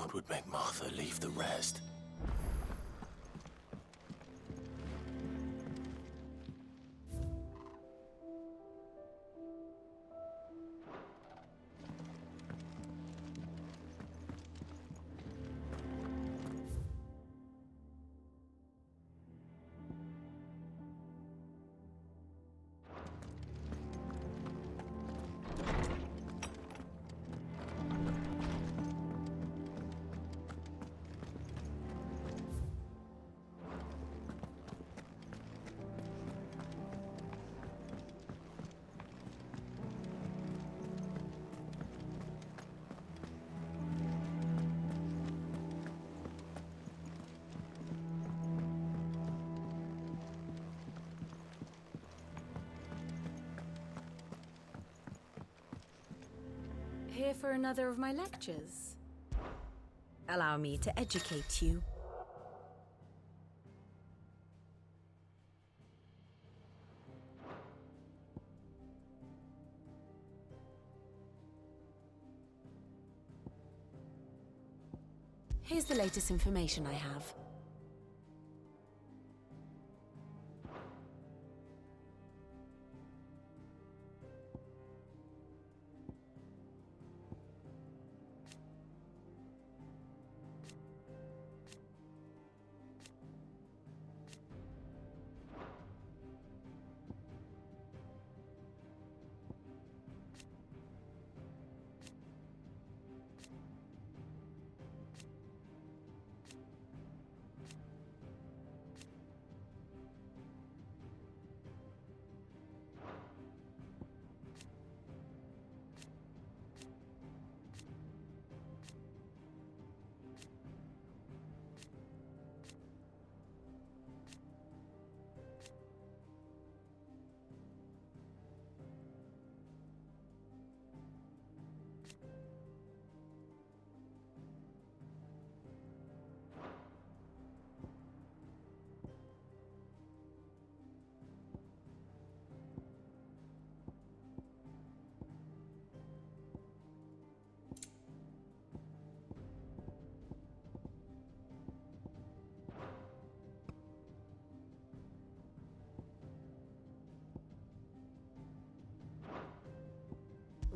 What would make Martha leave the rest? Here for another of my lectures? Allow me to educate you. Here's the latest information I have.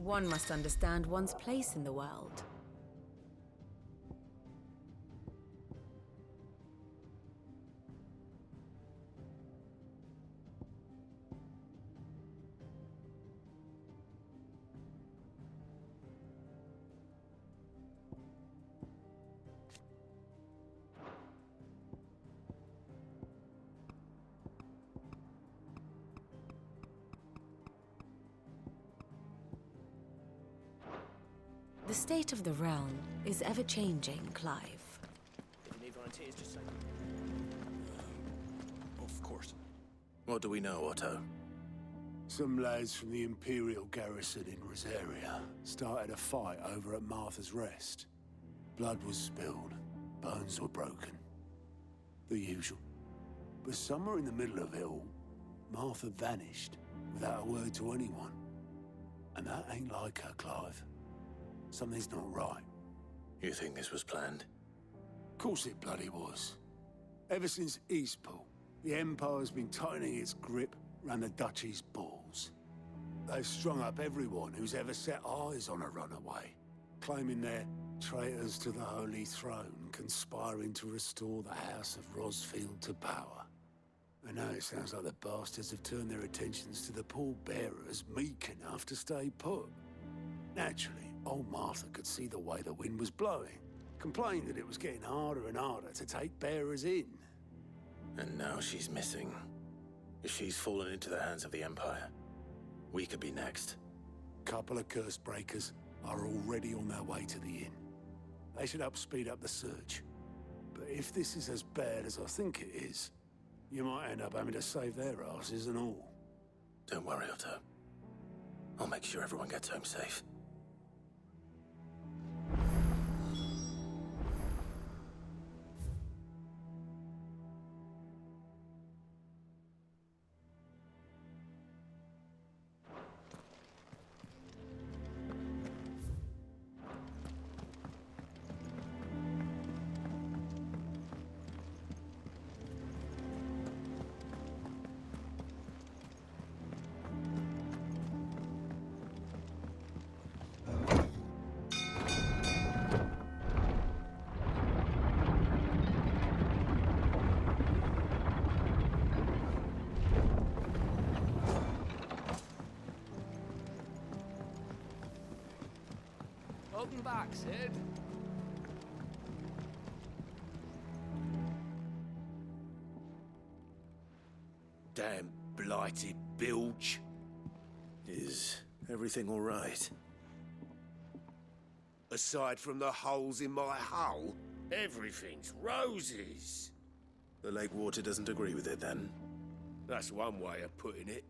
One must understand one's place in the world. The state of the realm is ever-changing, Clive. If you need volunteers, just say. Of course. What do we know, Otto? Some lads from the Imperial garrison in Rosaria started a fight over at Martha's Rest. Blood was spilled, bones were broken. The usual. But somewhere in the middle of it all, Martha vanished without a word to anyone. And that ain't like her, Clive. Something's not right. You think this was planned? Of course it bloody was. Ever since Eastpool, the Empire's been tightening its grip round the Duchy's balls. They've strung up everyone who's ever set eyes on a runaway, claiming they're traitors to the Holy Throne, conspiring to restore the House of Rosfield to power. And now it sounds like the bastards have turned their attentions to the pallbearers meek enough to stay put. Naturally, old Martha could see the way the wind was blowing, complained that it was getting harder and harder to take bearers in. And now she's missing. If she's fallen into the hands of the Empire, we could be next. Couple of curse breakers are already on their way to the inn. They should help speed up the search. But if this is as bad as I think it is, you might end up having to save their asses and all. Don't worry, Otto. I'll make sure everyone gets home safe. Welcome back, Sid. Damn blighted bilge. Is everything all right? Aside from the holes in my hull, everything's roses. The lake water doesn't agree with it, then? That's one way of putting it.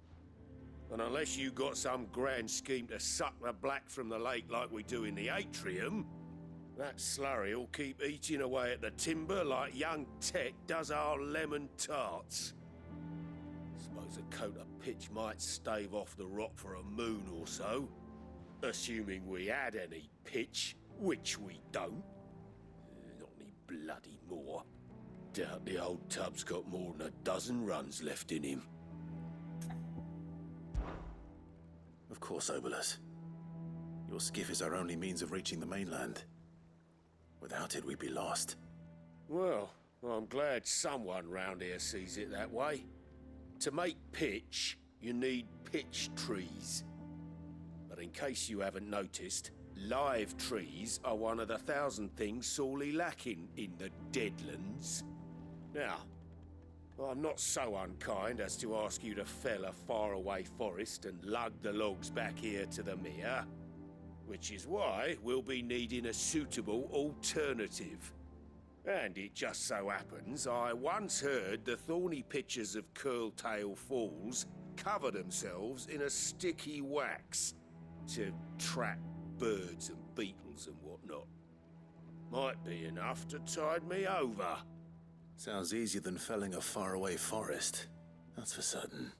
And unless you got some grand scheme to suck the black from the lake like we do in the atrium, that slurry'll keep eating away at the timber like young Tech does our lemon tarts. Suppose a coat of pitch might stave off the rot for a moon or so. Assuming we had any pitch, which we don't. Not any bloody more. Doubt the old tub's got more than a dozen runs left in him. Of course, Obolus. Your skiff is our only means of reaching the mainland. Without it, we'd be lost. Well, I'm glad someone round here sees it that way. To make pitch, you need pitch trees. But in case you haven't noticed, live trees are one of the 1,000 things sorely lacking in the Deadlands. Now, I'm not so unkind as to ask you to fell a faraway forest and lug the logs back here to the mere, which is why we'll be needing a suitable alternative. And it just so happens I once heard the thorny pitchers of Curltail Falls cover themselves in a sticky wax to trap birds and beetles and whatnot. Might be enough to tide me over. Sounds easier than felling a faraway forest. That's for certain.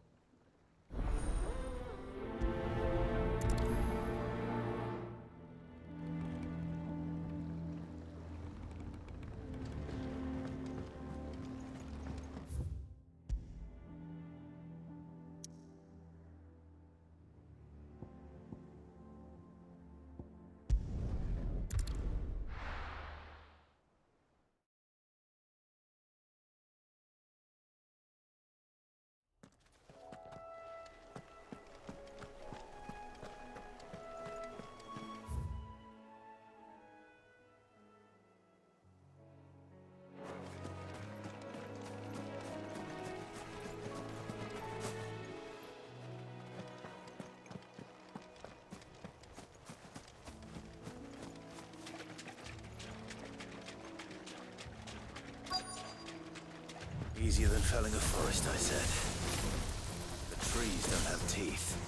Easier than felling a forest, I said. The trees don't have teeth.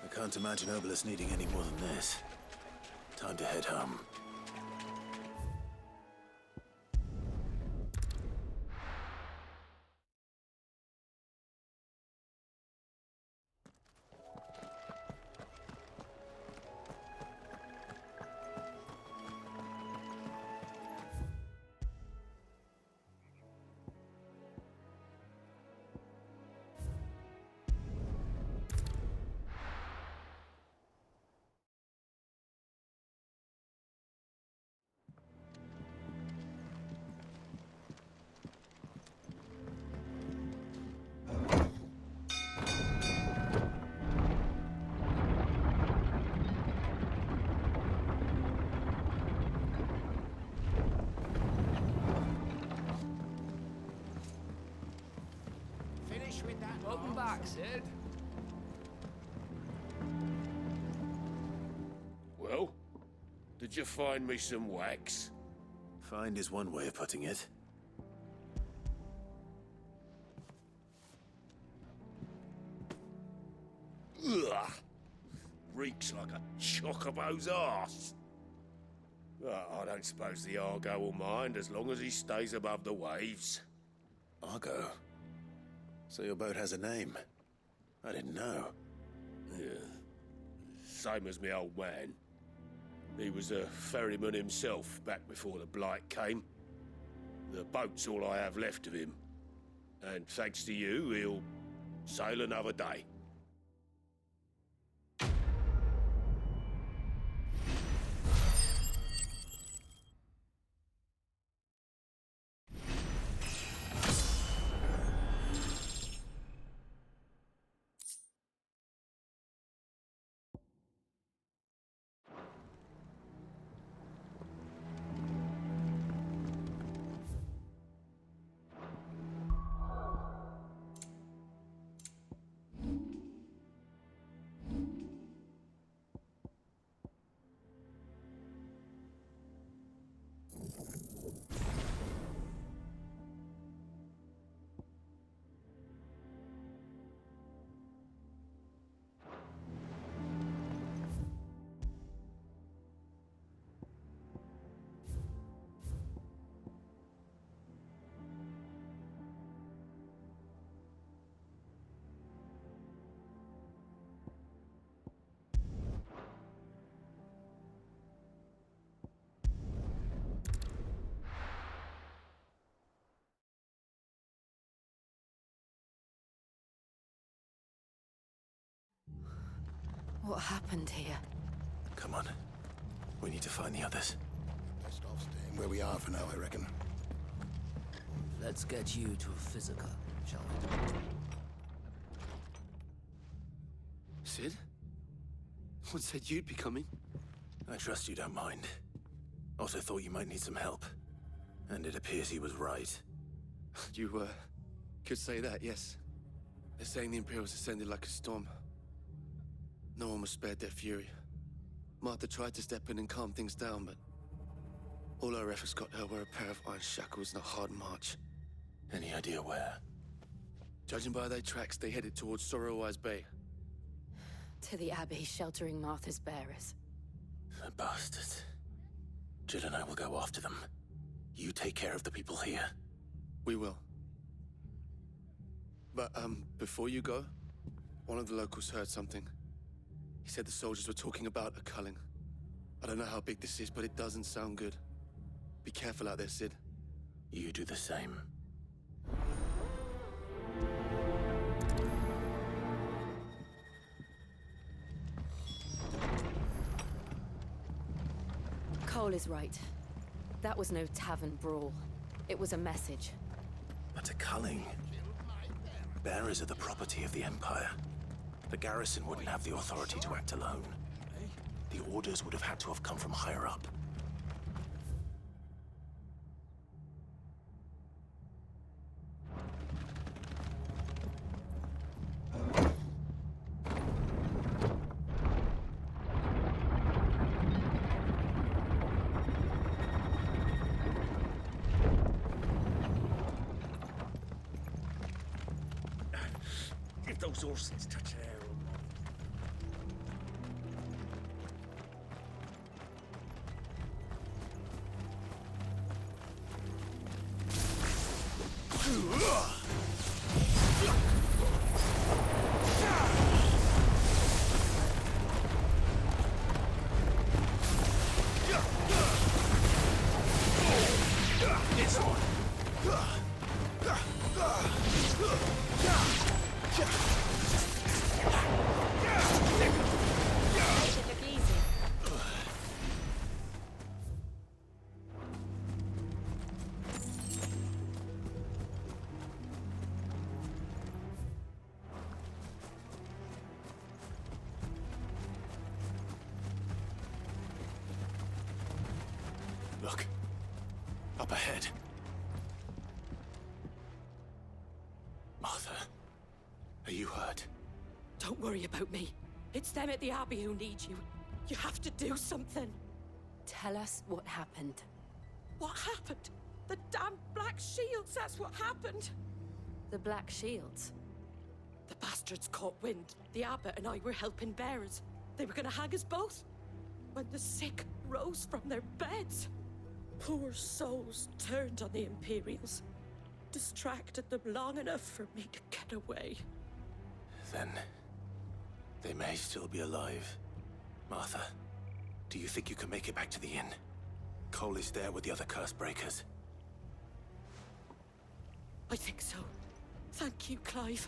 I can't imagine Obolus needing any more than this. Time to head home. Welcome back, Sid. Well, Did you find me some wax? Find is one way of putting it. Ugh! Reeks like a chocobo's arse. I don't suppose the Argo will mind as long as he stays above the waves. Argo? So your boat has a name? I didn't know. Yeah. Same as me old man. He was a ferryman himself back before the Blight came. The boat's all I have left of him. And thanks to you, he'll sail another day. What happened here? Come on. We need to find the others. Best off staying where we are for now, I reckon. Let's get you to Physica, shall we? Sid? What said you'd be coming? I trust you don't mind. Also thought you might need some help. And it appears he was right. You, could say that, yes. They're saying the Imperials ascended like a storm. No one was spared their fury. Martha tried to step in and calm things down, but all our efforts got her were a pair of iron shackles and a hard march. Any idea where? Judging by their tracks, they headed towards Sorrowwise Bay. To the Abbey sheltering Martha's bearers. The bastards. Jill and I will go after them. You take care of the people here. We will. But, before you go, one of the locals heard something. He said the soldiers were talking about a culling. I don't know how big this is, but it doesn't sound good. Be careful out there, Sid. You do the same. Cole is right. That was no tavern brawl. It was a message. But a culling. Bearers are the property of the Empire. The garrison wouldn't have the authority to act alone. The orders would have had to have come from higher up. If those horses touch air or not. This one. Look. Up ahead. Martha, are you hurt? Don't worry about me. It's them at the Abbey who need you. You have to do something. Tell us what happened. What happened? The damn Black Shields, that's what happened! The Black Shields? The bastards caught wind. The abbot and I were helping bearers. They were gonna hang us both. When the sick rose from their beds, poor souls turned on the Imperials. Distracted them long enough for me to get away. Then they may still be alive. Martha, do you think you can make it back to the inn? Cole is there with the other curse breakers. I think so. Thank you, Clive.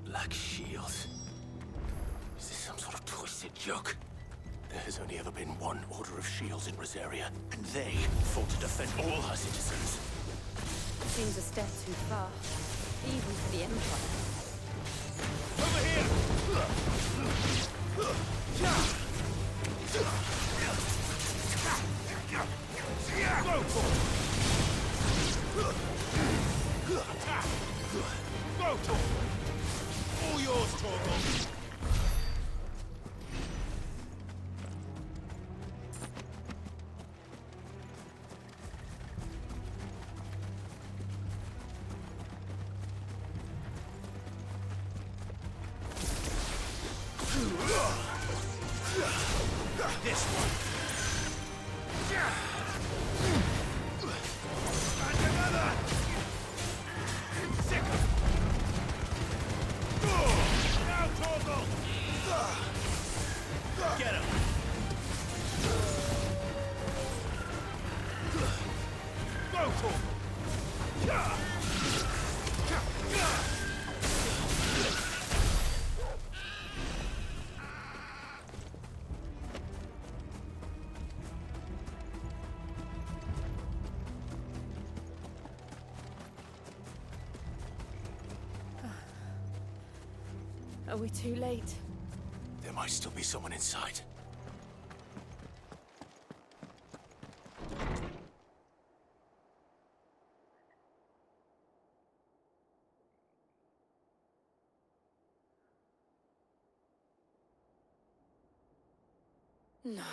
Black Shields. Is this some sort of twisted joke? There has only ever been one Order of Shields in Rosaria, and they fought to defend all her citizens. Seems a step too far, even for the Empire. Over here! Go for it! Go for it! All yours, Torgal! This one. And another. Sicker. Now, Torgal. Get him. Go, Torgal. Are we too late? There might still be someone inside. No.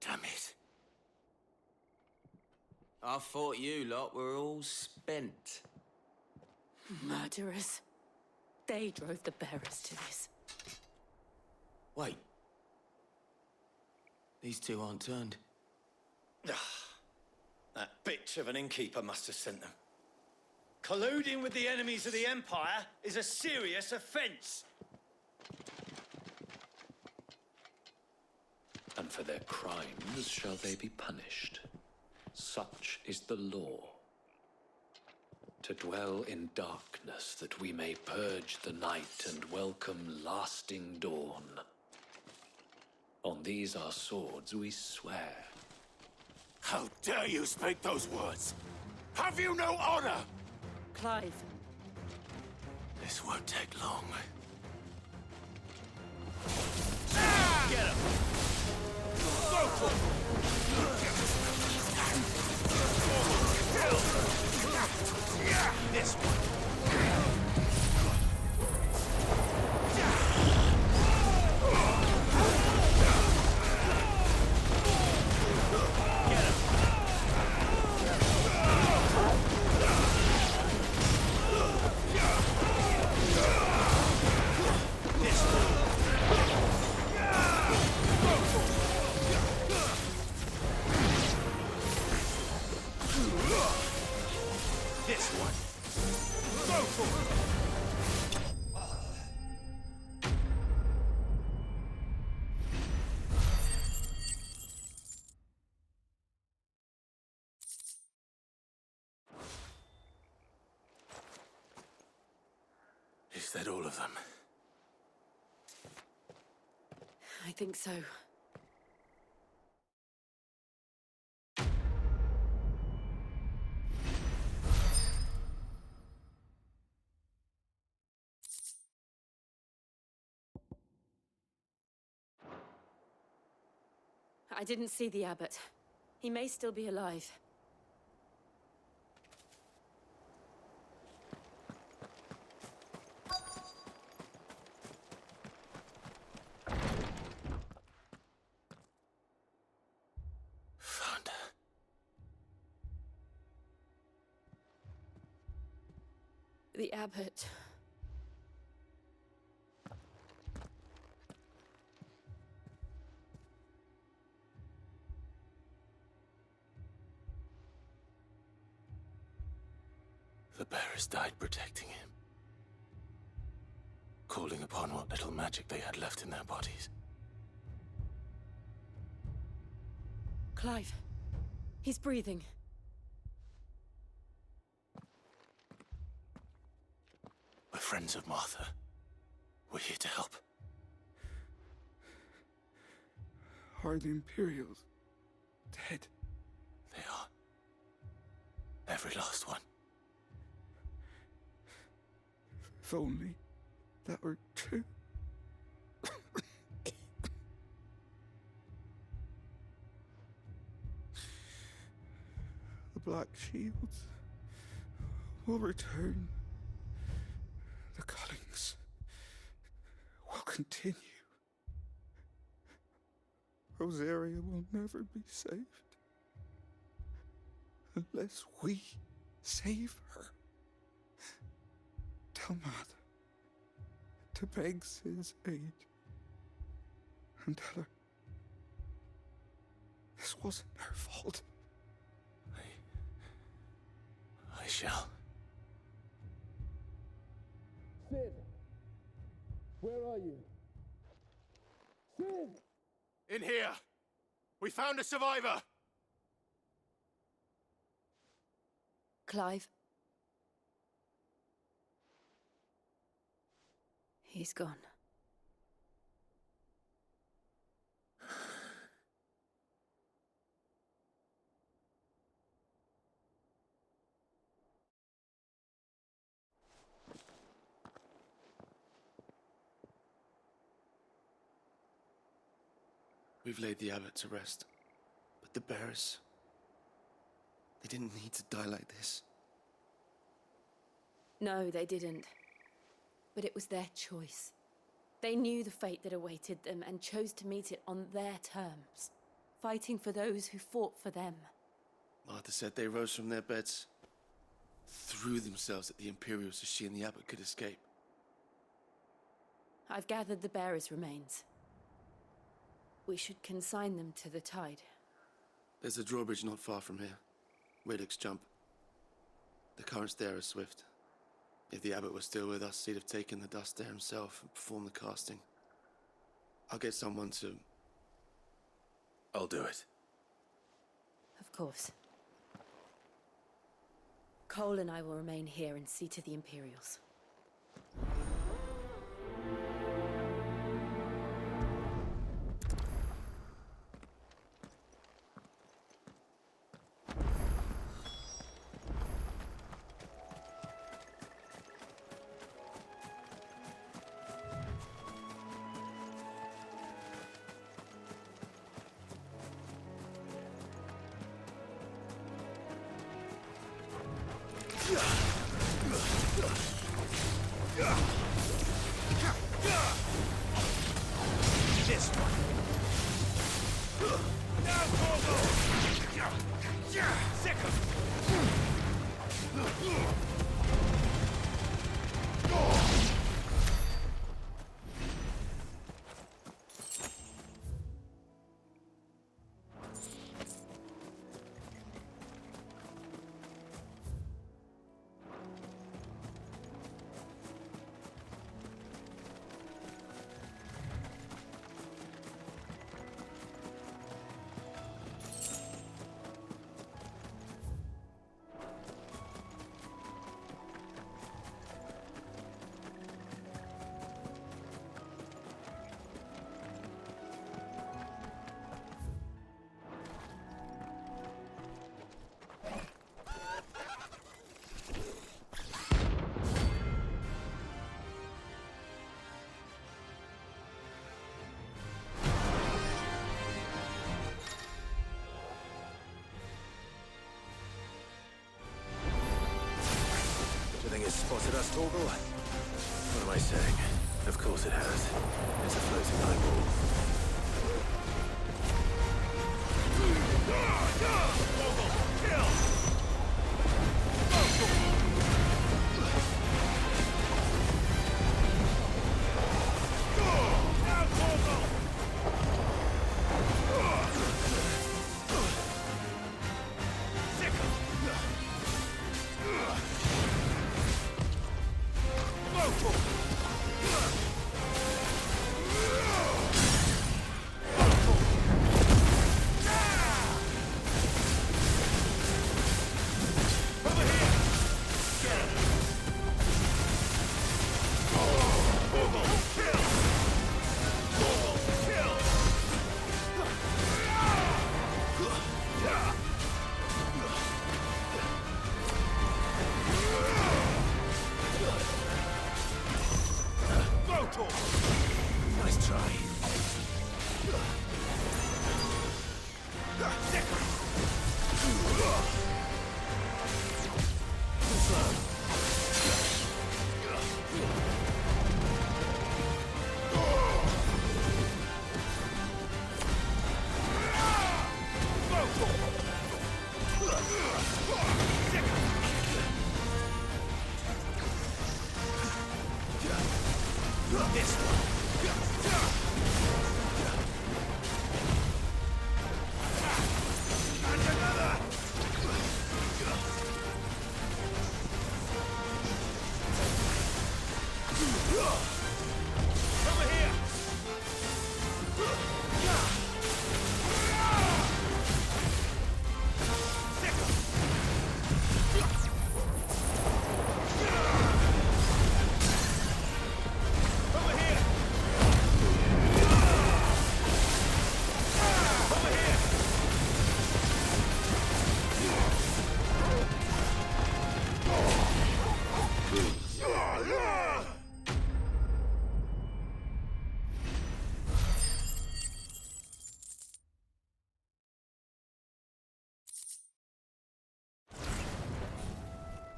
Damn it. I thought you lot were all spent. Murderers. They drove the bearers to this. Wait. These two aren't turned. That bitch of an innkeeper must have sent them. Colluding with the enemies of the Empire is a serious offense. And for their crimes shall they be punished. Such is the law. To dwell in darkness, that we may purge the night and welcome lasting dawn. On these our swords we swear. How dare you speak those words? Have you no honor? Clive. This won't take long. Get him! Go for This one. Is that all of them? I think so. I didn't see the abbot. He may still be alive. The abbot. The bearers died protecting him, calling upon what little magic they had left in their bodies. Clive. He's breathing. We're friends of Martha. We're here to help. Are the Imperials dead? They are. Every last one. If only that were true. The Black Shields will return. The cullings will continue. Rosaria will never be saved unless we save her. Tell Mother to beg Sid's aid and tell her this wasn't her fault. I shall. Sid! Where are you? Sid! In here! We found a survivor! Clive. He's gone. We've laid the abbot to rest. But the bearers... they didn't need to die like this. No, they didn't. But it was their choice. They knew the fate that awaited them and chose to meet it on their terms, fighting for those who fought for them. Martha said they rose from their beds, threw themselves at the Imperials so she and the abbot could escape. I've gathered the bearers' remains. We should consign them to the tide. There's a drawbridge not far from here. Radix jump. The currents there are swift. If the abbot was still with us, he'd have taken the dust there himself and performed the casting. I'll get someone to... I'll do it. Of course. Cole and I will remain here and see to the Imperials. This one. Now, Corvo! Sick of Spotted us, Torgal? What am I saying? Of course it has. It's a floating eyeball. Torgal, kill! Nice try. This one. And another. Over here.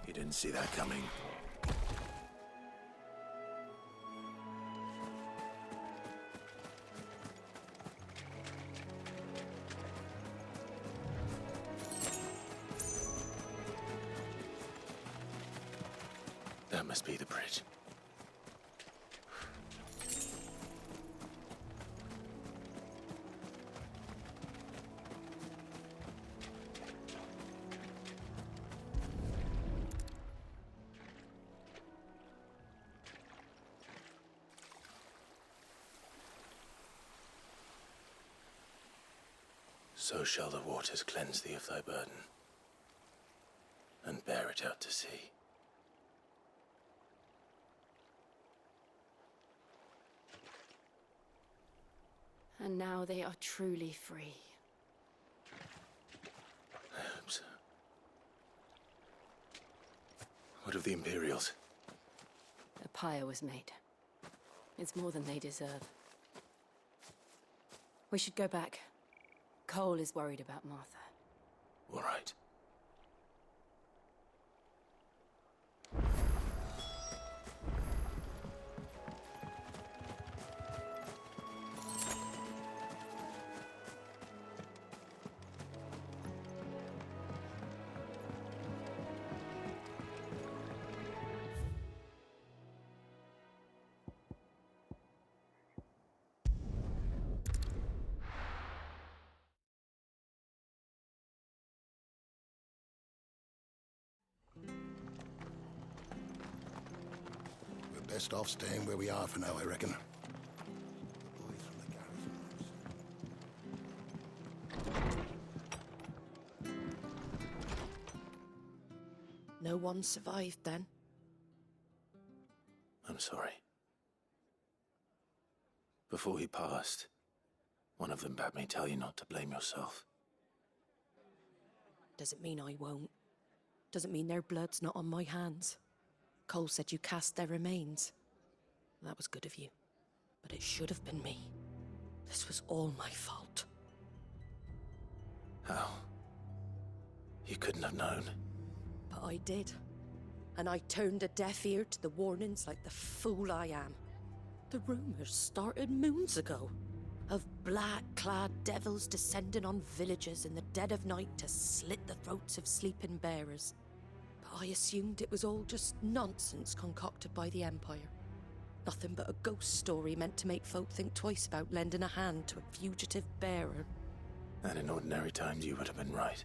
You didn't see that coming. That must be the bridge. So shall the waters cleanse thee of thy burden, and bear it out to sea. And now they are truly free. I hope so. What of the Imperials? A pyre was made. It's more than they deserve. We should go back. Cole is worried about Martha. All right. Best off staying where we are for now, I reckon. No one survived then? I'm sorry. Before he passed, one of them bade me tell you not to blame yourself. Doesn't mean I won't. Doesn't mean their blood's not on my hands. Cole said you cast their remains. That was good of you. But it should have been me. This was all my fault. How? You couldn't have known. But I did. And I turned a deaf ear to the warnings like the fool I am. The rumors started moons ago. Of black-clad devils descending on villages in the dead of night to slit the throats of sleeping bearers. I assumed it was all just nonsense concocted by the Empire. Nothing but a ghost story meant to make folk think twice about lending a hand to a fugitive bearer. And in ordinary times you would have been right.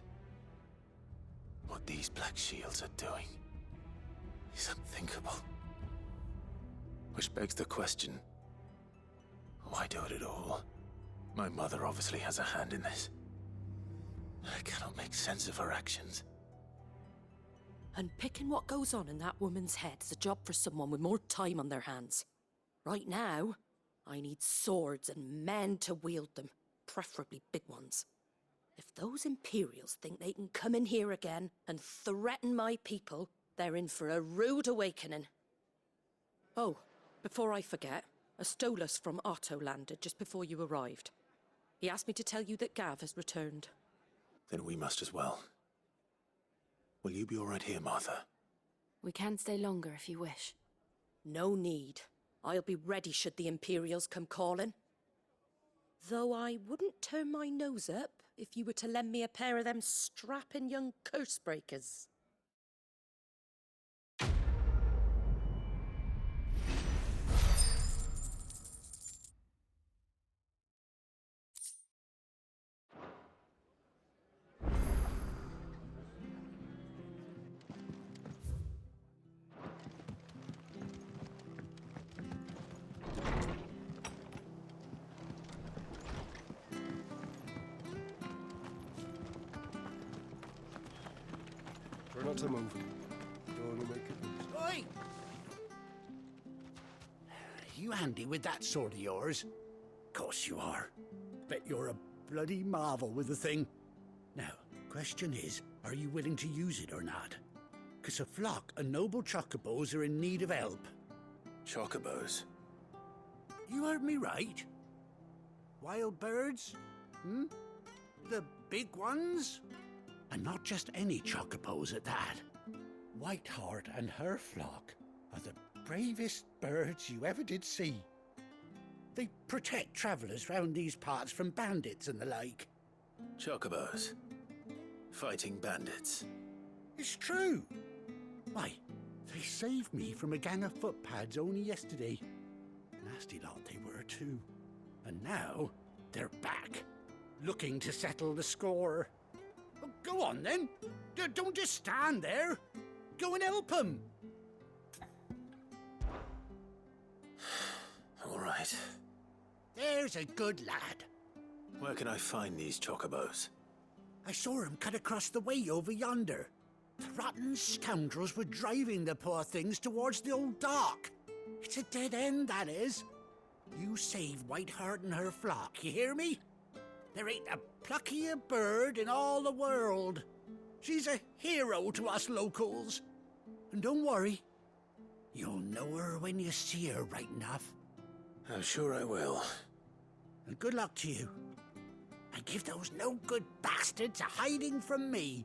What these Black Shields are doing is unthinkable. Which begs the question, why do it at all? My mother obviously has a hand in this. I cannot make sense of her actions. And picking what goes on in that woman's head is a job for someone with more time on their hands. Right now, I need swords and men to wield them, preferably big ones. If those Imperials think they can come in here again and threaten my people, they're in for a rude awakening. Oh, before I forget, A Stolas from Otto landed just before you arrived. He asked me to tell you that Gav has returned. Then we must as well. Will you be all right here, Martha? We can stay longer if you wish. No need. I'll be ready should the Imperials come calling. Though I wouldn't turn my nose up if you were to lend me a pair of them strapping young curse breakers. Try not to move. Don't want to make it loose. Oi! You handy with that sword of yours? Course you are. Bet you're a bloody marvel with the thing. Now, question is, are you willing to use it or not? 'Cause a flock of noble chocobos are in need of help. Chocobos? You heard me right. Wild birds? Hmm? The big ones? And not just any chocobos at that. Whiteheart and her flock are the bravest birds you ever did see. They protect travellers round these parts from bandits and the like. Chocobos? Fighting bandits? It's true. Why, they saved me from a gang of footpads only yesterday. Nasty lot they were too. And now they're back, looking to settle the score. Well, go on then. Don't just stand there. Go and help them. All right. There's a good lad. Where can I find these chocobos? I saw him cut across the way over yonder. The rotten scoundrels were driving the poor things towards the old dock. It's a dead end, that is. You save Whiteheart and her flock, you hear me? There ain't a pluckier bird in all the world. She's a hero to us locals. And don't worry, you'll know her when you see her right enough. I'm sure I will. And good luck to you. And give those no-good bastards a hiding from me.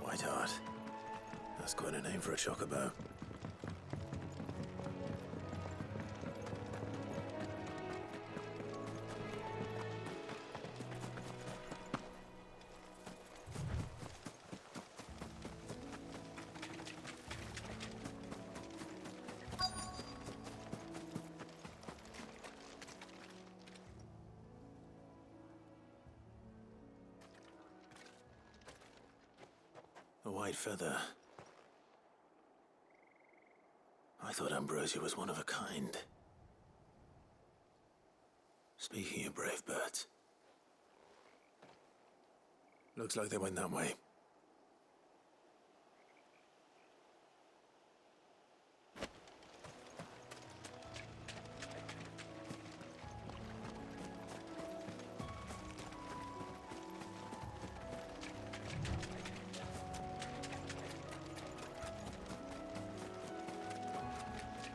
Whiteheart. That's quite a name for a chocobo. A white feather. I thought Ambrosia was one of a kind. Speaking of brave birds. Looks like they went that way.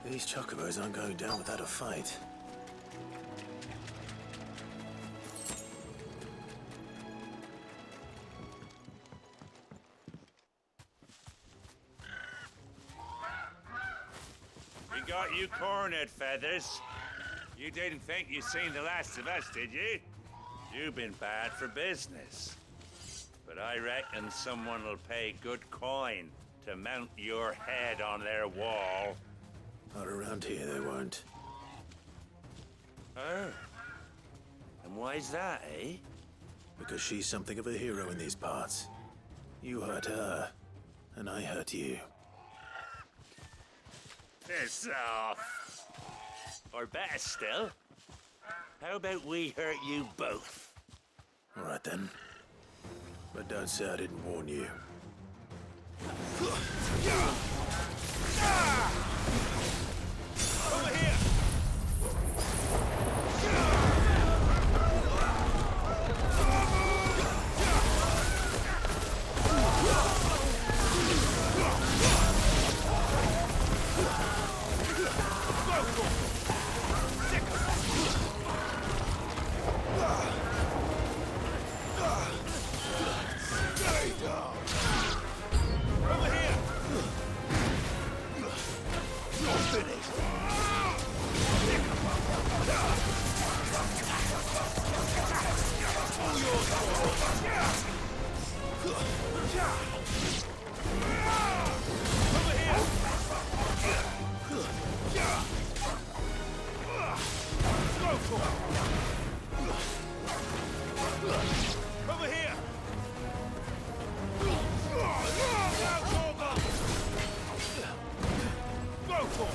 These chocobos aren't going down without a fight. We got you cornered, Feathers. You didn't think you'd seen the last of us, did you? You've been bad for business. But I reckon someone will pay good coin to mount your head on their wall. Not around here, they won't. Oh. And why's that, eh? Because she's something of a hero in these parts. You hurt her, and I hurt you. Piss off. Or better still, how about we hurt you both? All right then. But don't say I didn't warn you. Over here! Go for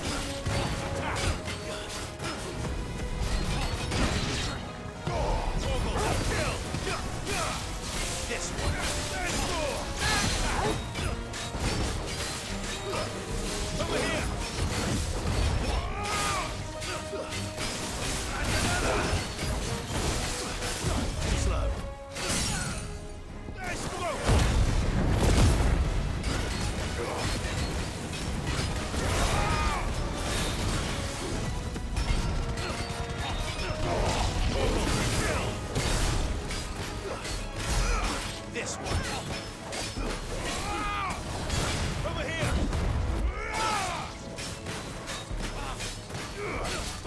this one. Over here. Slow. Nice blow. This one. Over here.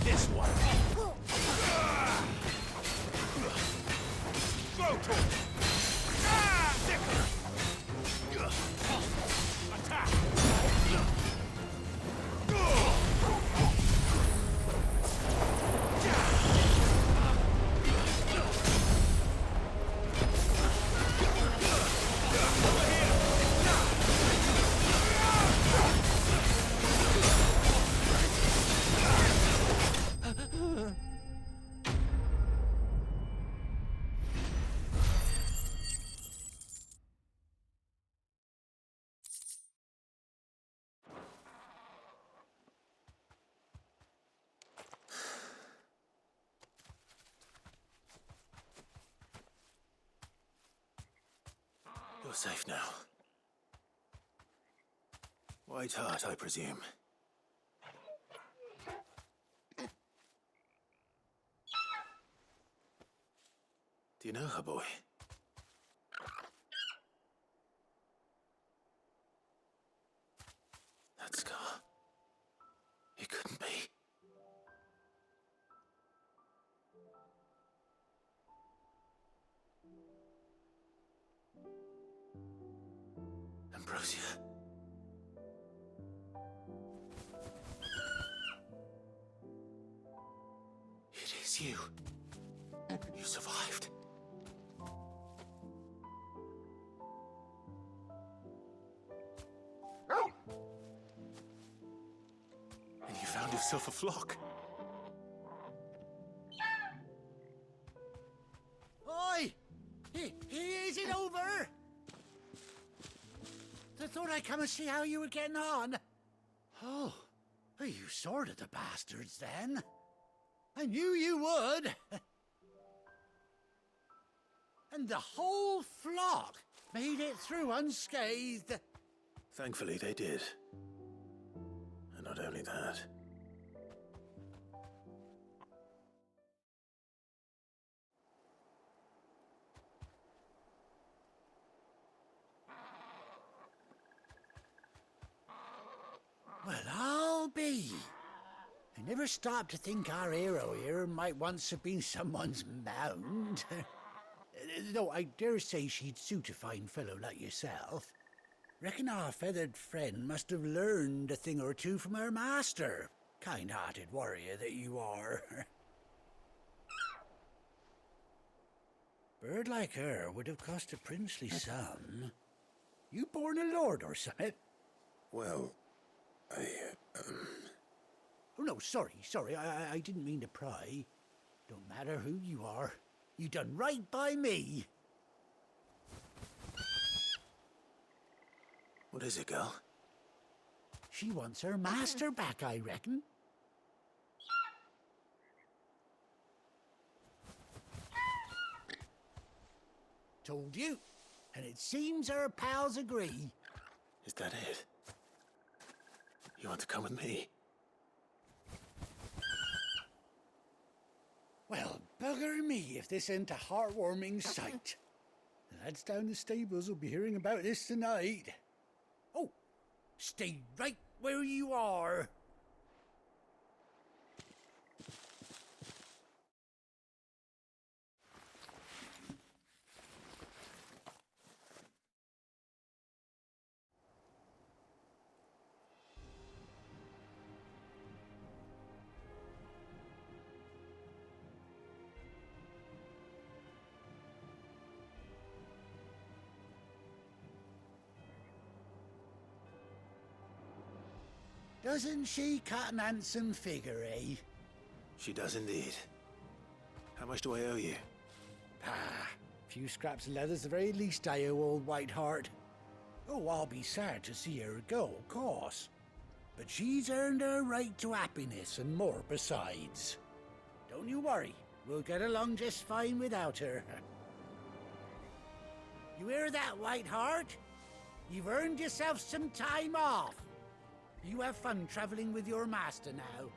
This one. Go to it. Attack. You're safe now. White Hart, I presume. Do you know her, boy? That scar. It couldn't be. Ambrosia. It is you. You survived. And you found yourself a flock. Oi! Is it over? I thought I'd come and see how you were getting on. Oh, you sorted the bastards then. I knew you would. And the whole flock made it through unscathed. Thankfully, they did. And not only that. Well, I'll be. I never stopped to think our hero here might once have been someone's mount. Though I dare say she'd suit a fine fellow like yourself. Reckon our feathered friend must have learned a thing or two from her master. Kind-hearted warrior that you are. Bird like her would have cost a princely sum. You born a lord or something? Well, Oh, no, sorry. I didn't mean to pry. Don't matter who you are. You done right by me. What is it, girl? She wants her master back, I reckon. Told you. And it seems her pals agree. Is that it? You want to come with me? Well, bugger me if this ain't a heartwarming sight. The lads down the stables will be hearing about this tonight. Oh, stay right where you are. Doesn't she cut an handsome figure, eh? She does indeed. How much do I owe you? Ah, a few scraps of leather's the very least I owe old Whiteheart. Oh, I'll be sad to see her go, of course. But she's earned her right to happiness and more besides. Don't you worry, we'll get along just fine without her. You hear that, Whiteheart? You've earned yourself some time off. You have fun traveling with your master now.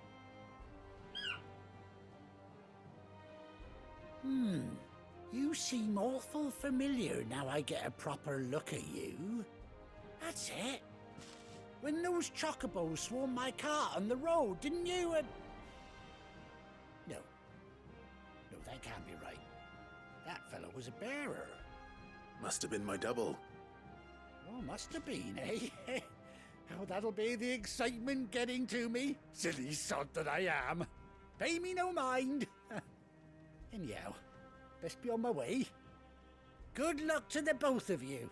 You seem awful familiar now I get a proper look at you. That's it. When those chocobos swarmed my cart on the road, didn't you? No. No, that can't be right. That fellow was a bearer. Must have been my double. Oh, must have been, eh? Oh, that'll be the excitement getting to me. Silly sod that I am. Pay me no mind. Anyhow, best be on my way. Good luck to the both of you.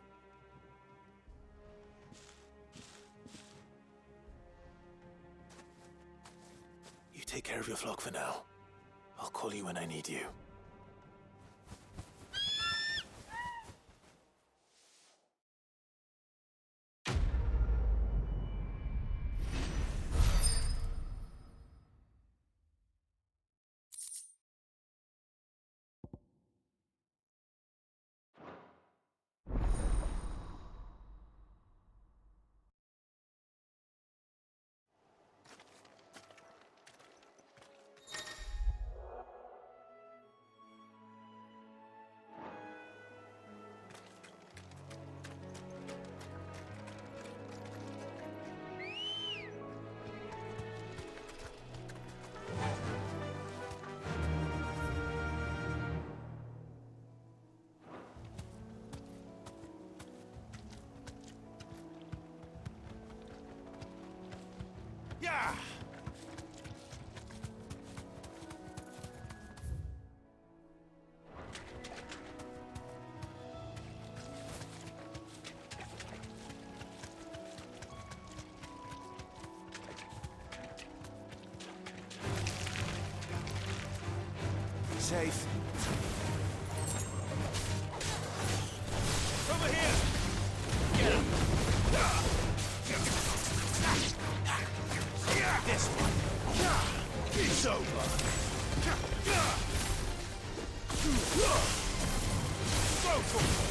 You take care of your flock for now. I'll call you when I need you. Yeah! Safe. Over here! Get him! This one. It's over. Go for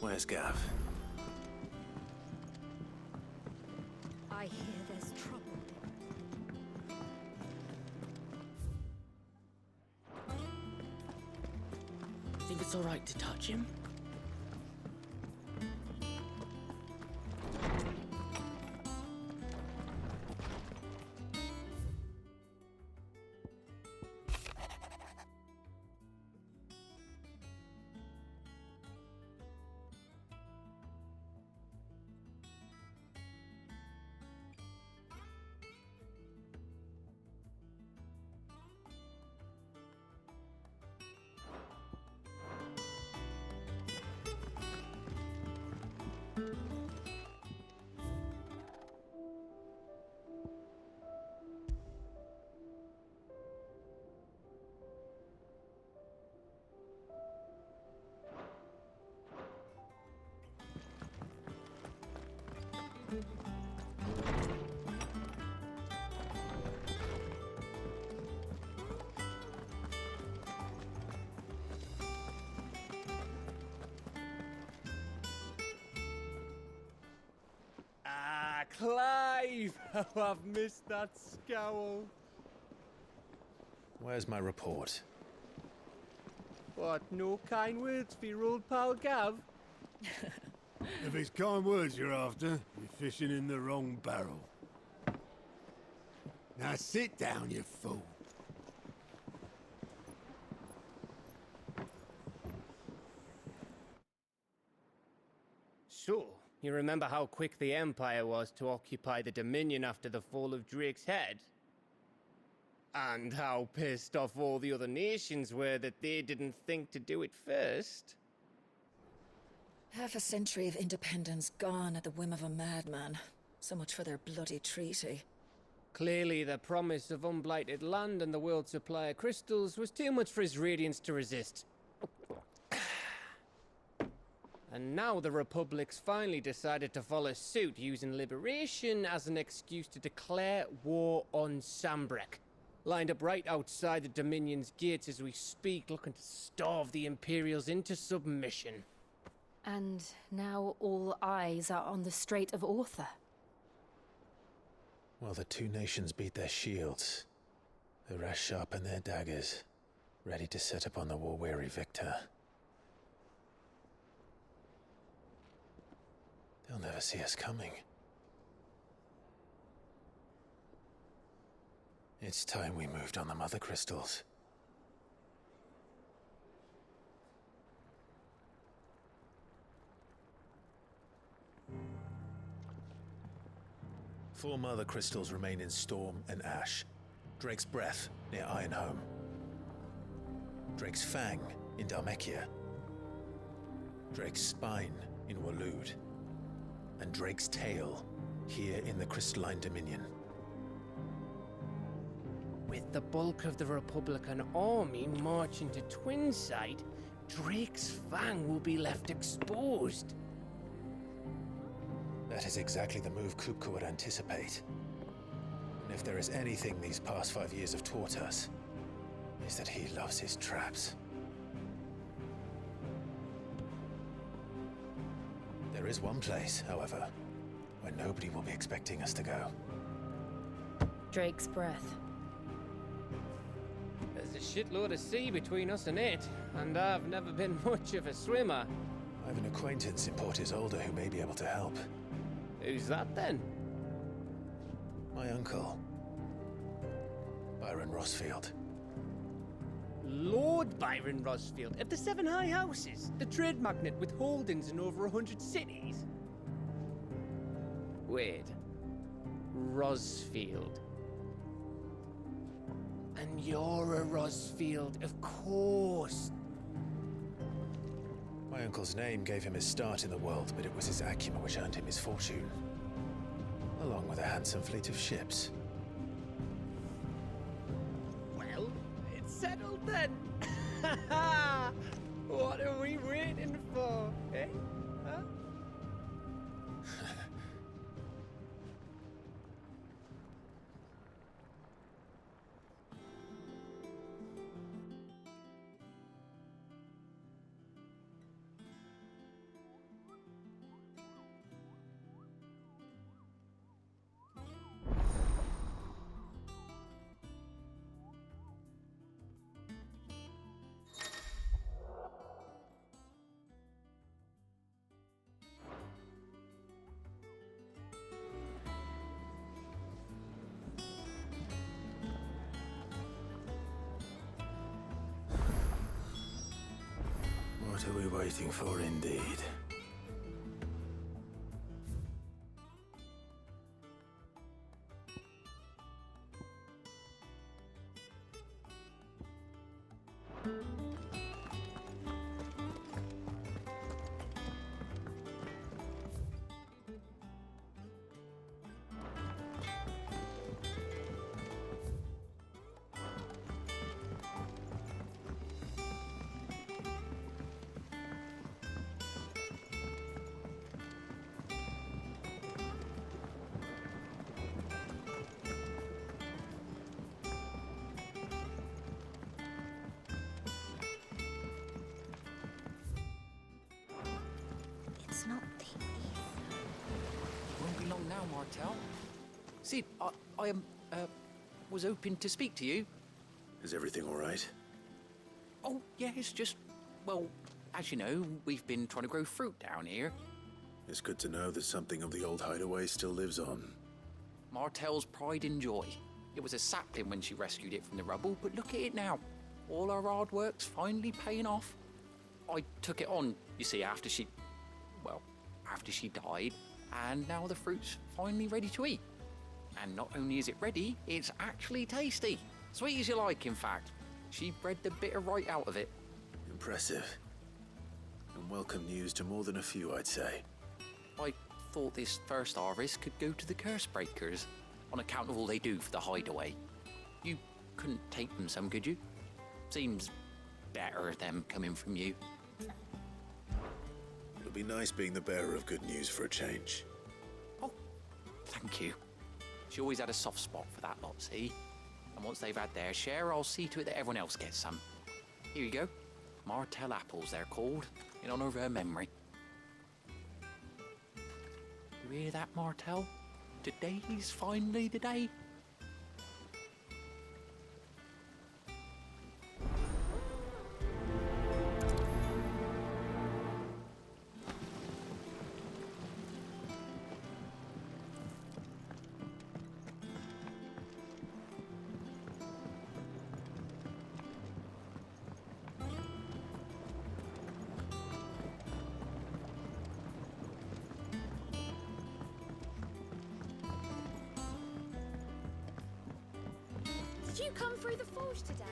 Where's Gav? I hear there's trouble. Think it's all right to touch him? Clive! How I've missed that scowl. Where's my report? What, no kind words for your old pal Gav? If it's kind words you're after, you're fishing in the wrong barrel. Now sit down, you fool. So, you remember how quick the Empire was to occupy the Dominion after the fall of Drake's head? And how pissed off all the other nations were that they didn't think to do it first? Half a century of independence gone at the whim of a madman. So much for their bloody treaty. Clearly, the promise of unblighted land and the world's supply of crystals was too much for his radiance to resist. And now the Republic's finally decided to follow suit, using liberation as an excuse to declare war on Sambrek. Lined up right outside the Dominion's gates as we speak, looking to starve the Imperials into submission. And now all eyes are on the Strait of Author. Well, the two nations beat their shields. The rest sharpen their daggers, ready to set upon the war-weary victor. They'll never see us coming. It's time we moved on the Mother Crystals. Four Mother Crystals remain in Storm and Ash. Drake's Breath near Ironhome. Drake's Fang in Dhalmekia. Drake's Spine in Waloed. And Drake's Tail here in the Crystalline Dominion. With the bulk of the Republican army marching to Twinside, Drake's Fang will be left exposed. That is exactly the move Kupka would anticipate. And if there is anything these past 5 years have taught us, is that he loves his traps. There is one place, however, where nobody will be expecting us to go. Drake's Breath. There's a shitload of sea between us and it, and I've never been much of a swimmer. I have an acquaintance in Port Isolde who may be able to help. Who's that then? My uncle, Byron Rosfield. Lord Byron Rosfield of the Seven High Houses, the trade magnate with holdings in over 100 cities. Wait, Rosfield. And you're a Rosfield, of course. My uncle's name gave him his start in the world, but it was his acumen which earned him his fortune. Along with a handsome fleet of ships. Well, it's settled then. What are we waiting for, eh? Huh? What are we waiting for, indeed? Martel. Sid, I was hoping to speak to you. Is everything all right? Oh, yeah, it's just, well, as you know, we've been trying to grow fruit down here. It's good to know that something of the old hideaway still lives on. Martel's pride and joy. It was a sapling when she rescued it from the rubble, but look at it now. All our hard work's finally paying off. I took it on, you see, after she died, and now the fruit's finally ready to eat. And not only is it ready, it's actually tasty. Sweet as you like, in fact. She bred the bitter right out of it. Impressive. And welcome news to more than a few, I'd say. I thought this first harvest could go to the curse breakers, on account of all they do for the hideaway. You couldn't take them some, could you? Seems better them coming from you. It'll be nice being the bearer of good news for a change. Oh, thank you. She always had a soft spot for that lot, see? And once they've had their share, I'll see to it that everyone else gets some. Here you go. Martel apples, they're called, in honor of her memory. You hear that, Martel? Today's finally the day. Did you come through the forge today?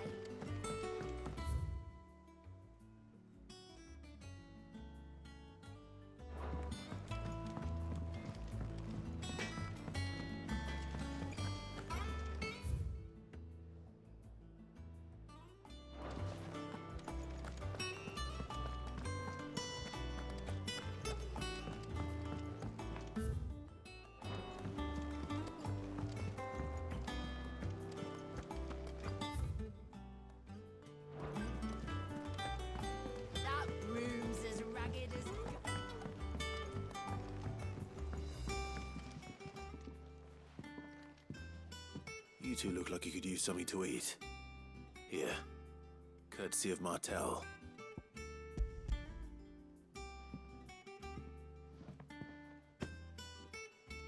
You two look like you could use something to eat. Here. Courtesy of Martel.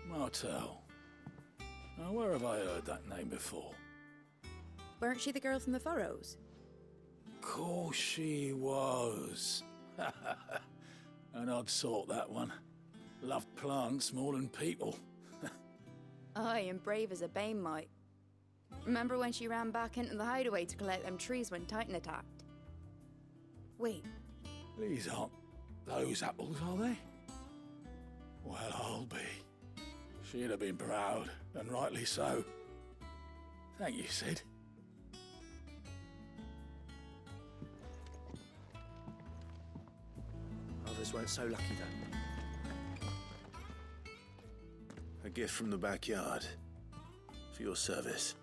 Martel. Now, where have I heard that name before? Weren't she the girl from the Furrows? Course she was. An odd sort, that one. Loved plants more than people. Aye, and brave as a bane might. Remember when she ran back into the hideaway to collect them trees when Titan attacked? Wait. These aren't those apples, are they? Well, I'll be. She'd have been proud, and rightly so. Thank you, Sid. Others weren't so lucky, though. A gift from the backyard. For your service.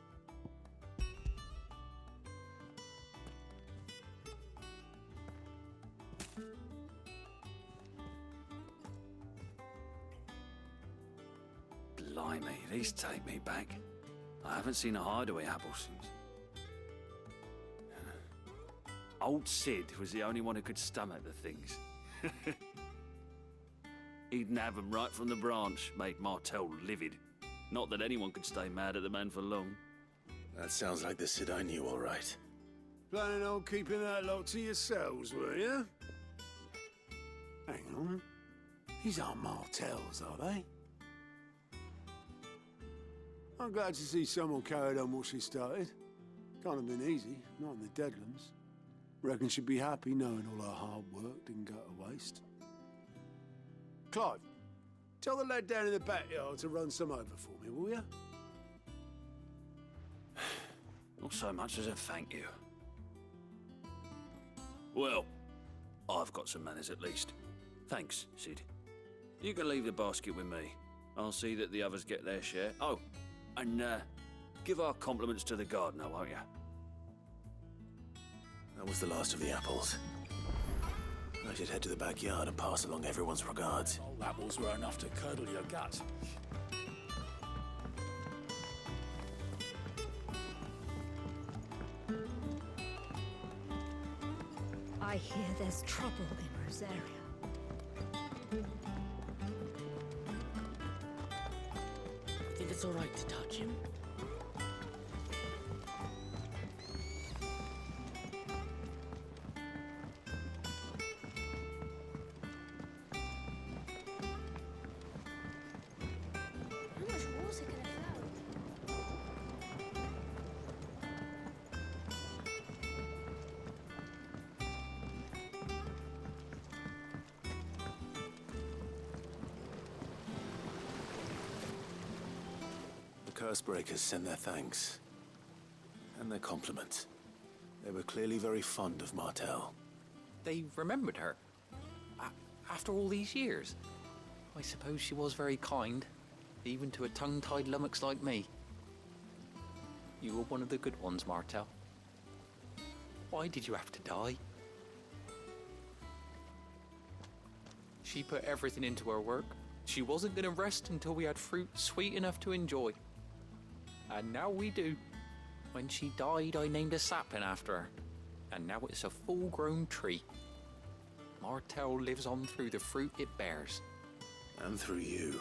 Blimey, these take me back. I haven't seen a hideaway apple since. Old Sid was the only one who could stomach the things. He'd nab them right from the branch, made Martel livid. Not that anyone could stay mad at the man for long. That sounds like the Sid I knew, all right. Planning on keeping that lot to yourselves, were you? Hang on. These aren't Martels, are they? I'm glad to see someone carried on what she started. Can't have been easy, not in the Deadlands. Reckon she'd be happy knowing all her hard work didn't go to waste. Clive, tell the lad down in the backyard to run some over for me, will you? Not so much as a thank you. Well, I've got some manners at least. Thanks, Sid. You can leave the basket with me. I'll see that the others get their share. Oh, and give our compliments to the gardener, won't you? That was the last of the apples. I should head to the backyard and pass along everyone's regards. Old apples were enough to curdle your guts. I hear there's trouble in Rosaria. I think it's all right to touch him. How much water can I flow? The Cursebreakers send their thanks. And their compliments. They were clearly very fond of Martell. They remembered her. After all these years. I suppose she was very kind, even to a tongue-tied lummox like me. You were one of the good ones, Martell. Why did you have to die? She put everything into her work. She wasn't going to rest until we had fruit sweet enough to enjoy. And now we do. When she died, I named a sapling after her. And now it's a full-grown tree. Martell lives on through the fruit it bears. And through you.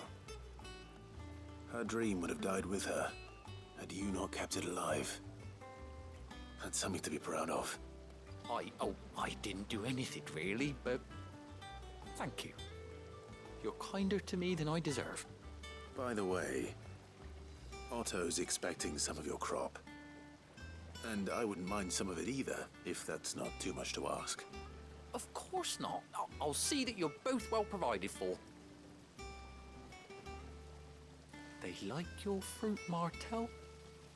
Her dream would have died with her, had you not kept it alive. That's something to be proud of. I didn't do anything really, but thank you. You're kinder to me than I deserve. By the way, Otto's expecting some of your crop. And I wouldn't mind some of it either, if that's not too much to ask. Of course not. I'll see that you're both well provided for. They like your fruit, Martell?